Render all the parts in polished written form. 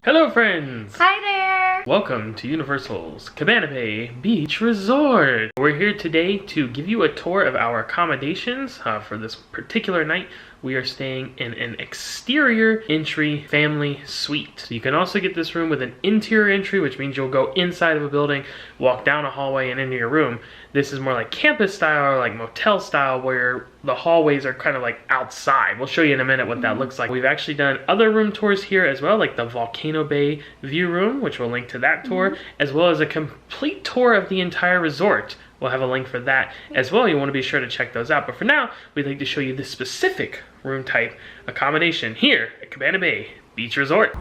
Hello friends! Hi there! Welcome to Universal's Cabana Bay Beach Resort. We're here today to give you a tour of our accommodations. For this particular night, we are staying in an exterior entry family suite. So you can also get this room with an interior entry, which means you'll go inside of a building, walk down a hallway and into your room. This is more like campus style or like motel style where the hallways are kind of like outside. We'll show you in a minute what that looks like. We've actually done other room tours here as well, like the Volcano Bay view room, which we'll link to that tour, as well as a complete tour of the entire resort. We'll have a link for that as well. You want to be sure to check those out. But for now, we'd like to show you this specific room type accommodation here at Cabana Bay Beach Resort.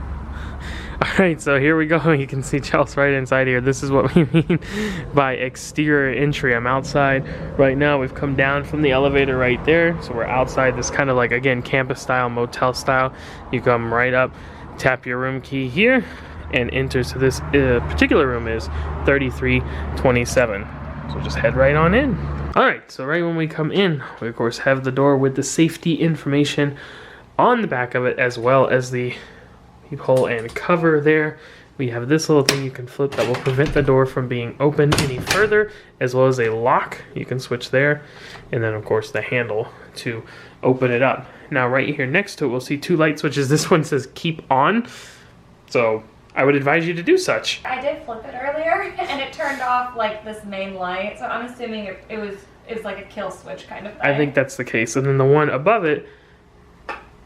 Alright, so here we go. You can see Chelsy right inside here. This is what we mean by exterior entry. I'm outside right now. We've come down from the elevator right there. So we're outside this kind of like, again, campus style, motel style. You come right up, tap your room key here, and enter. So this particular room is 3327. So just head right on in. Alright, so right when we come in, we of course have the door with the safety information on the back of it, as well as the peephole and cover there. We have this little thing you can flip that will prevent the door from being opened any further, as well as a lock you can switch there, and then of course the handle to open it up. Now right here next to it we'll see two light switches. This one says keep on, so I would advise you to do such. I did flip it earlier and it turned off like this main light, so I'm assuming it was like a kill switch kind of thing. I think that's the case. And then the one above it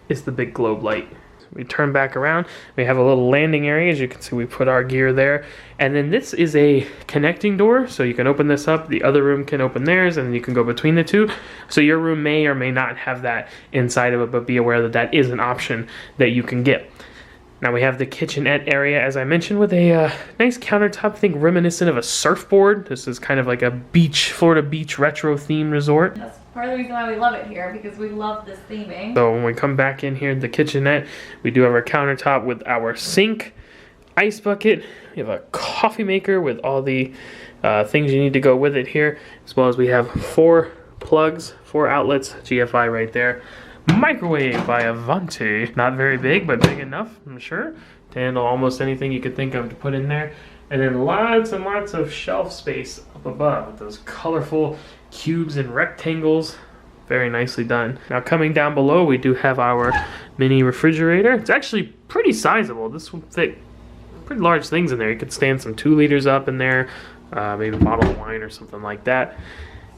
is the big globe light. We turn back around, we have a little landing area. As you can see, we put our gear there. And then this is a connecting door, so you can open this up, the other room can open theirs, and then you can go between the two. So your room may or may not have that inside of it, but be aware that that is an option that you can get. Now we have the kitchenette area, as I mentioned, with a nice countertop, I think reminiscent of a surfboard. This is kind of like a beach, Florida beach retro theme resort. That's part of the reason why we love it here, because we love this theming. So when we come back in here, the kitchenette, we do have our countertop with our sink, ice bucket. We have a coffee maker with all the things you need to go with it here, as well as we have 4 plugs, 4 outlets, GFI right there. Microwave by Avanti. Not very big, but big enough, I'm sure, to handle almost anything you could think of to put in there. And then lots and lots of shelf space up above with those colorful cubes and rectangles. Very nicely done. Now coming down below, we do have our mini refrigerator. It's actually pretty sizable. This will fit pretty large things in there. You could stand some 2 liters up in there, maybe a bottle of wine or something like that.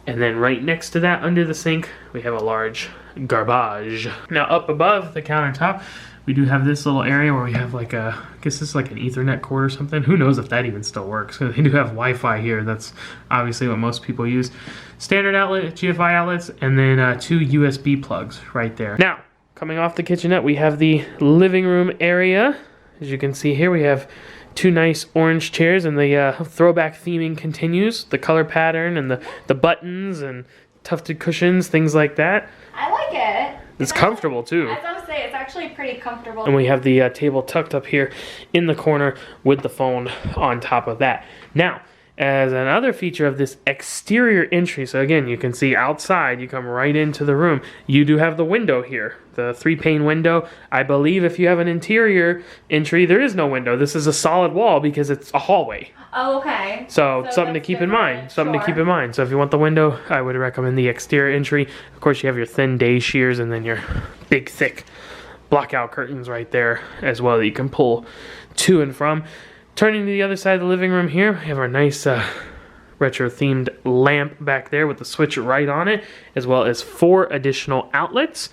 And then right next to that, under the sink, we have a large garbage. Now up above the countertop, we do have this little area where we have like a, I guess this is like an Ethernet cord or something. Who knows if that even still works. They do have Wi-Fi here. That's obviously what most people use. Standard outlet, GFI outlets, and then 2 USB plugs right there. Now, coming off the kitchenette, we have the living room area. As you can see here, we have 2 nice orange chairs, and the throwback theming continues. The color pattern and the buttons and tufted cushions, things like that. I like it. It's comfortable too. As I was saying, it's actually pretty comfortable. And we have the table tucked up here in the corner with the phone on top of that. Now, as another feature of this exterior entry, so again, you can see outside, you come right into the room. You do have the window here, the 3-pane window. I believe if you have an interior entry, there is no window. This is a solid wall because it's a hallway. Oh, okay. So something to keep in mind. Something to keep in mind. So if you want the window, I would recommend the exterior entry. Of course, you have your thin day shears and then your big, thick blockout curtains right there as well that you can pull to and from. Turning to the other side of the living room here, we have our nice retro-themed lamp back there with the switch right on it, as well as 4 additional outlets.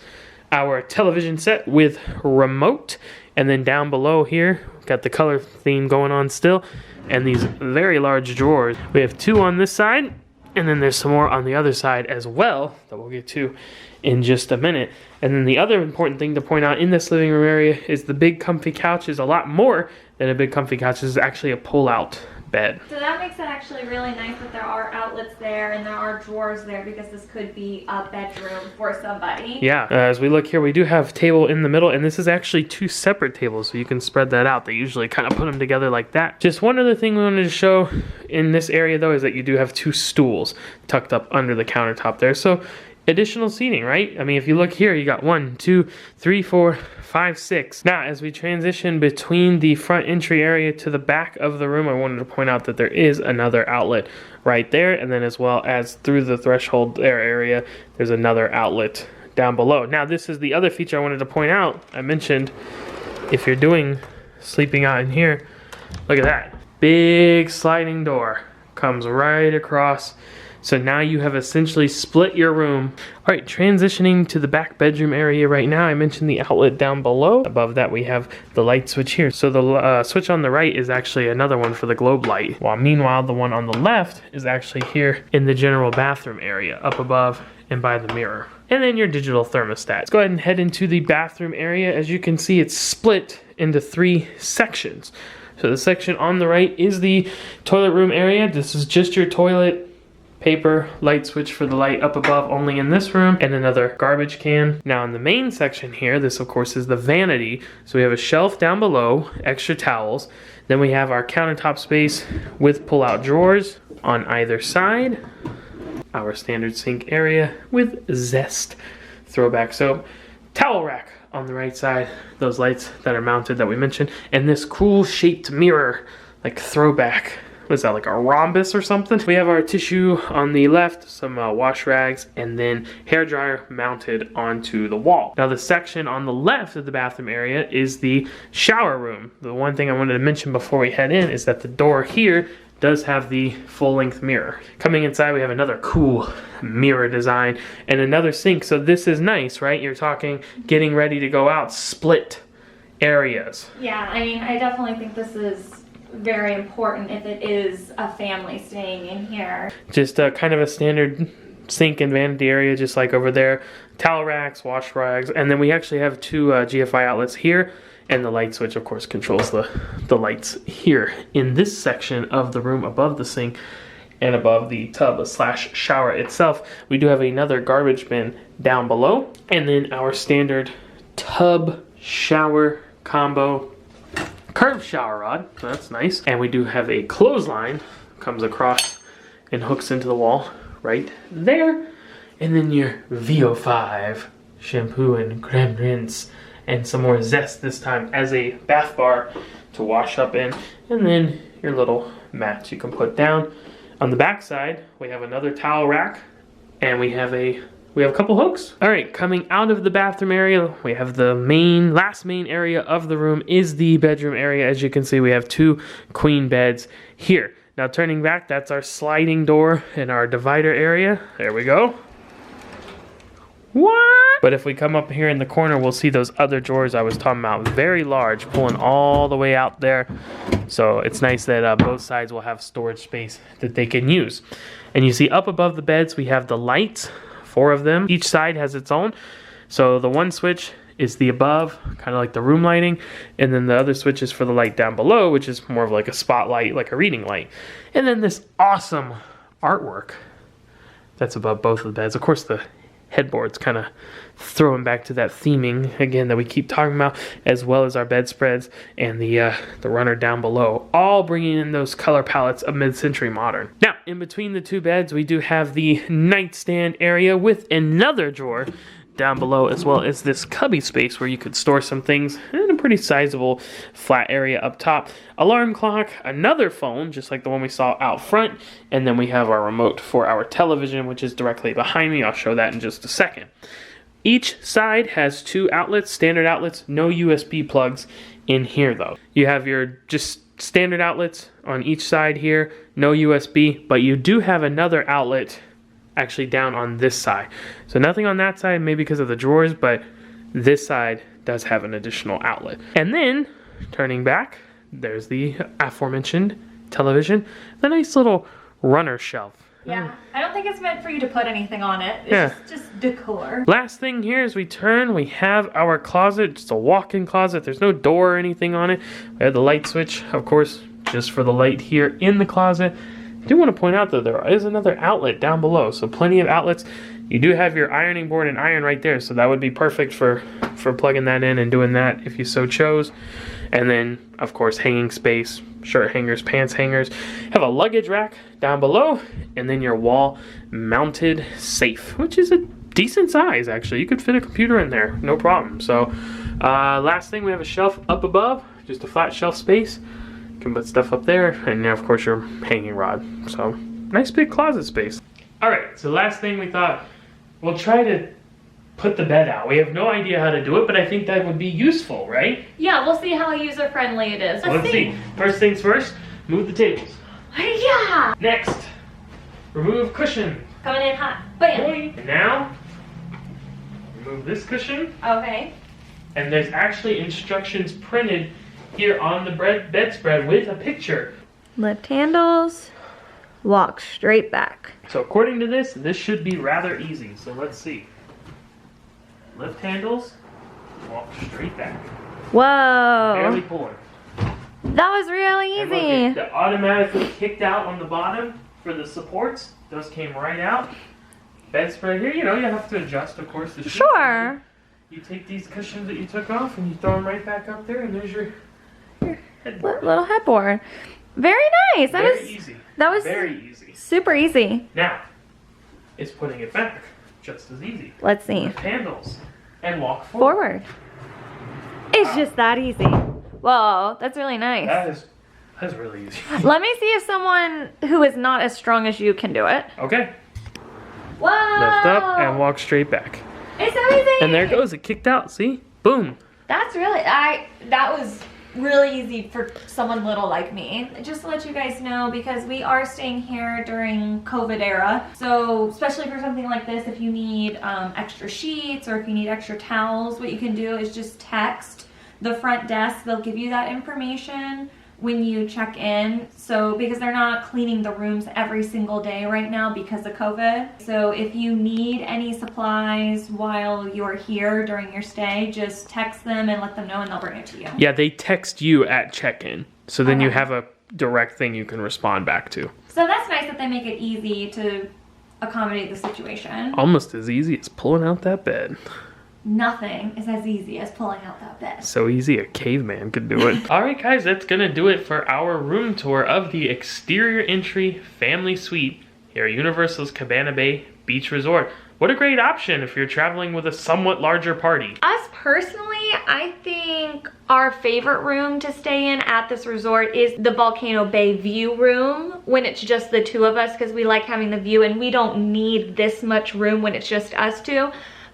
Our television set with remote, and then down below here, we've got the color theme going on still, and these very large drawers. We have 2 on this side, and then there's some more on the other side as well that we'll get to in just a minute. And then the other important thing to point out in this living room area is the big comfy couch is a lot more than a big comfy couch. This is actually a pull-out bed. So that makes it actually really nice that there are outlets there and there are drawers there, because this could be a bedroom for somebody. Yeah, as we look here, we do have a table in the middle, and this is actually 2 separate tables, so you can spread that out. They usually kind of put them together like that. Just one other thing we wanted to show in this area, though, is that you do have 2 stools tucked up under the countertop there. So additional seating, right? I mean, if you look here, you got 1, 2, 3, 4, 5, 6. Now, as we transition between the front entry area to the back of the room, I wanted to point out that there is another outlet right there, and then as well as through the threshold there area, there's another outlet down below. Now, this is the other feature I wanted to point out. I mentioned if you're sleeping out in here, look at that. Big sliding door comes right across. So now you have essentially split your room. All right, transitioning to the back bedroom area right now. I mentioned the outlet down below. Above that, we have the light switch here. So the switch on the right is actually another one for the globe light. While meanwhile, the one on the left is actually here in the general bathroom area, up above and by the mirror. And then your digital thermostat. Let's go ahead and head into the bathroom area. As you can see, it's split into 3 sections. So the section on the right is the toilet room area. This is just your toilet, paper, light switch for the light up above only in this room, and another garbage can. Now in the main section here, this of course is the vanity. So we have a shelf down below, extra towels. Then we have our countertop space with pull-out drawers on either side. Our standard sink area with Zest throwback soap. Towel rack on the right side, those lights that are mounted that we mentioned, and this cool shaped mirror, like throwback. What is that, like a rhombus or something? We have our tissue on the left, some wash rags, and then hair dryer mounted onto the wall. Now the section on the left of the bathroom area is the shower room. The one thing I wanted to mention before we head in is that the door here does have the full-length mirror. Coming inside, we have another cool mirror design and another sink. So this is nice, right? You're talking getting ready to go out, split areas. Yeah, I mean, I definitely think this is very important if it is a family staying in here. Just kind of a standard sink and vanity area, just like over there. Towel racks, wash rags, and then we actually have 2 GFI outlets here, and the light switch, of course, controls the lights here in this section of the room above the sink and above the tub slash shower itself. We do have another garbage bin down below, and then our standard tub shower combo curved shower rod, so that's nice. And we do have a clothesline, comes across and hooks into the wall right there. And then your VO5 shampoo and creme rinse, and some more Zest this time as a bath bar to wash up in. And then your little mats you can put down. On the back side, we have another towel rack, and we have a couple hooks. All right, coming out of the bathroom area, we have the last main area of the room is the bedroom area. As you can see, we have 2 queen beds here. Now turning back, that's our sliding door and our divider area. There we go. What? But if we come up here in the corner, we'll see those other drawers I was talking about. Very large, pulling all the way out there. So it's nice that both sides will have storage space that they can use. And you see up above the beds, we have the lights. 4 of them. Each side has its own. So the one switch is the above, kind of like the room lighting, and then the other switch is for the light down below, which is more of like a spotlight, like a reading light. And then this awesome artwork that's above both of the beds. Of course, the headboard's kind of throwing back to that theming again that we keep talking about, as well as our bedspreads and the runner down below, all bringing in those color palettes of mid-century modern. Now, in between the 2 beds, we do have the nightstand area with another drawer down below, as well as this cubby space where you could store some things in a pretty sizable flat area up top. Alarm clock, another phone, just like the one we saw out front, and then we have our remote for our television, which is directly behind me. I'll show that in just a second. Each side has 2 outlets, standard outlets, no USB plugs in here though. You have your just standard outlets on each side here, no USB, but you do have another outlet actually down on this side. So nothing on that side, maybe because of the drawers, but this side does have an additional outlet. And then, turning back, there's the aforementioned television, the nice little runner shelf. Yeah, I don't think it's meant for you to put anything on it. It's just decor. Last thing here is we turn, we have our closet, just a walk-in closet. There's no door or anything on it. We have the light switch, of course, just for the light here in the closet. I do want to point out, though, there is another outlet down below, so plenty of outlets. You do have your ironing board and iron right there, so that would be perfect for plugging that in and doing that if you so chose. And then, of course, hanging space, shirt hangers, pants hangers. Have a luggage rack down below, and then your wall-mounted safe, which is a decent size, actually. You could fit a computer in there, no problem. So, last thing, we have a shelf up above, just a flat shelf space. You can put stuff up there, and of course your hanging rod. So, nice big closet space. All right, so last thing we thought, we'll try to put the bed out. We have no idea how to do it, but I think that would be useful, right? Yeah, we'll see how user-friendly it is. Let's see. First things first, move the tables. Yeah! Next, remove cushion. Coming in hot. Bam! And now, remove this cushion. Okay. And there's actually instructions printed here on the bedspread with a picture. Lift handles, walk straight back. So according to this should be rather easy. So let's see. Lift handles, walk straight back. Whoa. Barely pulling. That was really And look, easy. it automatically kicked out on the bottom for the supports. Those came right out. Bedspread here, you know, you have to adjust, of course, the sheets. Sure. You take these cushions that you took off and you throw them right back up there, and there's your headboard. Little headboard. Very nice. That Very was easy. That was very easy. Super easy. Now, it's putting it back just as easy. Let's see. Lift handles and walk forward. It's just that easy. Whoa, that's really nice. That's really easy. Let me see if someone who is not as strong as you can do it. Okay. Whoa! Lift up and walk straight back. It's so easy. And there it goes. It kicked out. See? Boom. That's really, that was really easy for someone little like me. Just to let you guys know, because we are staying here during COVID era. So especially for something like this, if you need extra sheets or if you need extra towels, what you can do is just text the front desk. They'll give you that information when you check in. So because they're not cleaning the rooms every single day right now because of COVID. So if you need any supplies while you're here during your stay, just text them and let them know and they'll bring it to you. Yeah, they text you at check-in. So then you Okay. have a direct thing you can respond back to. So that's nice that they make it easy to accommodate the situation. Almost as easy as pulling out that bed. Nothing is as easy as pulling out that bed. So easy a caveman could do it. All right, guys, that's gonna do it for our room tour of the exterior entry family suite here at Universal's Cabana Bay Beach Resort. What a great option if you're traveling with a somewhat larger party. Us personally, I think our favorite room to stay in at this resort is the Volcano Bay view room when it's just the two of us, because we like having the view and we don't need this much room when it's just us two.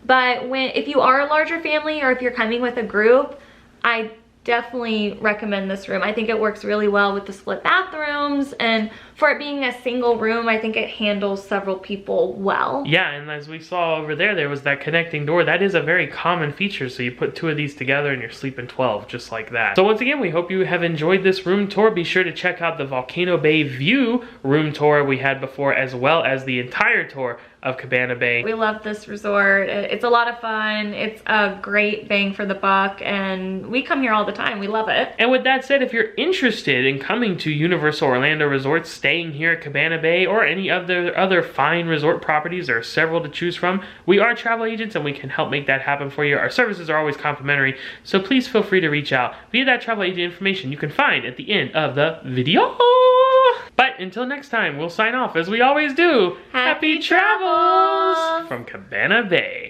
But if you are a larger family or if you're coming with a group, I definitely recommend this room. I think it works really well with the split bathrooms, and for it being a single room, I think it handles several people well. Yeah, and as we saw over there, there was that connecting door. That is a very common feature, so you put two of these together and you're sleeping 12, just like that. So once again, we hope you have enjoyed this room tour. Be sure to check out the Volcano Bay View room tour we had before, as well as the entire tour of Cabana Bay. We love this resort. It's a lot of fun. It's a great bang for the buck, and we come here all the time. We love it. And with that said, if you're interested in coming to Universal Orlando Resort, staying here at Cabana Bay, or any other fine resort properties, there are several to choose from. We are travel agents and we can help make that happen for you. Our services are always complimentary, so please feel free to reach out via that travel agent information you can find at the end of the video. But until next time, we'll sign off as we always do. Happy travels from Cabana Bay.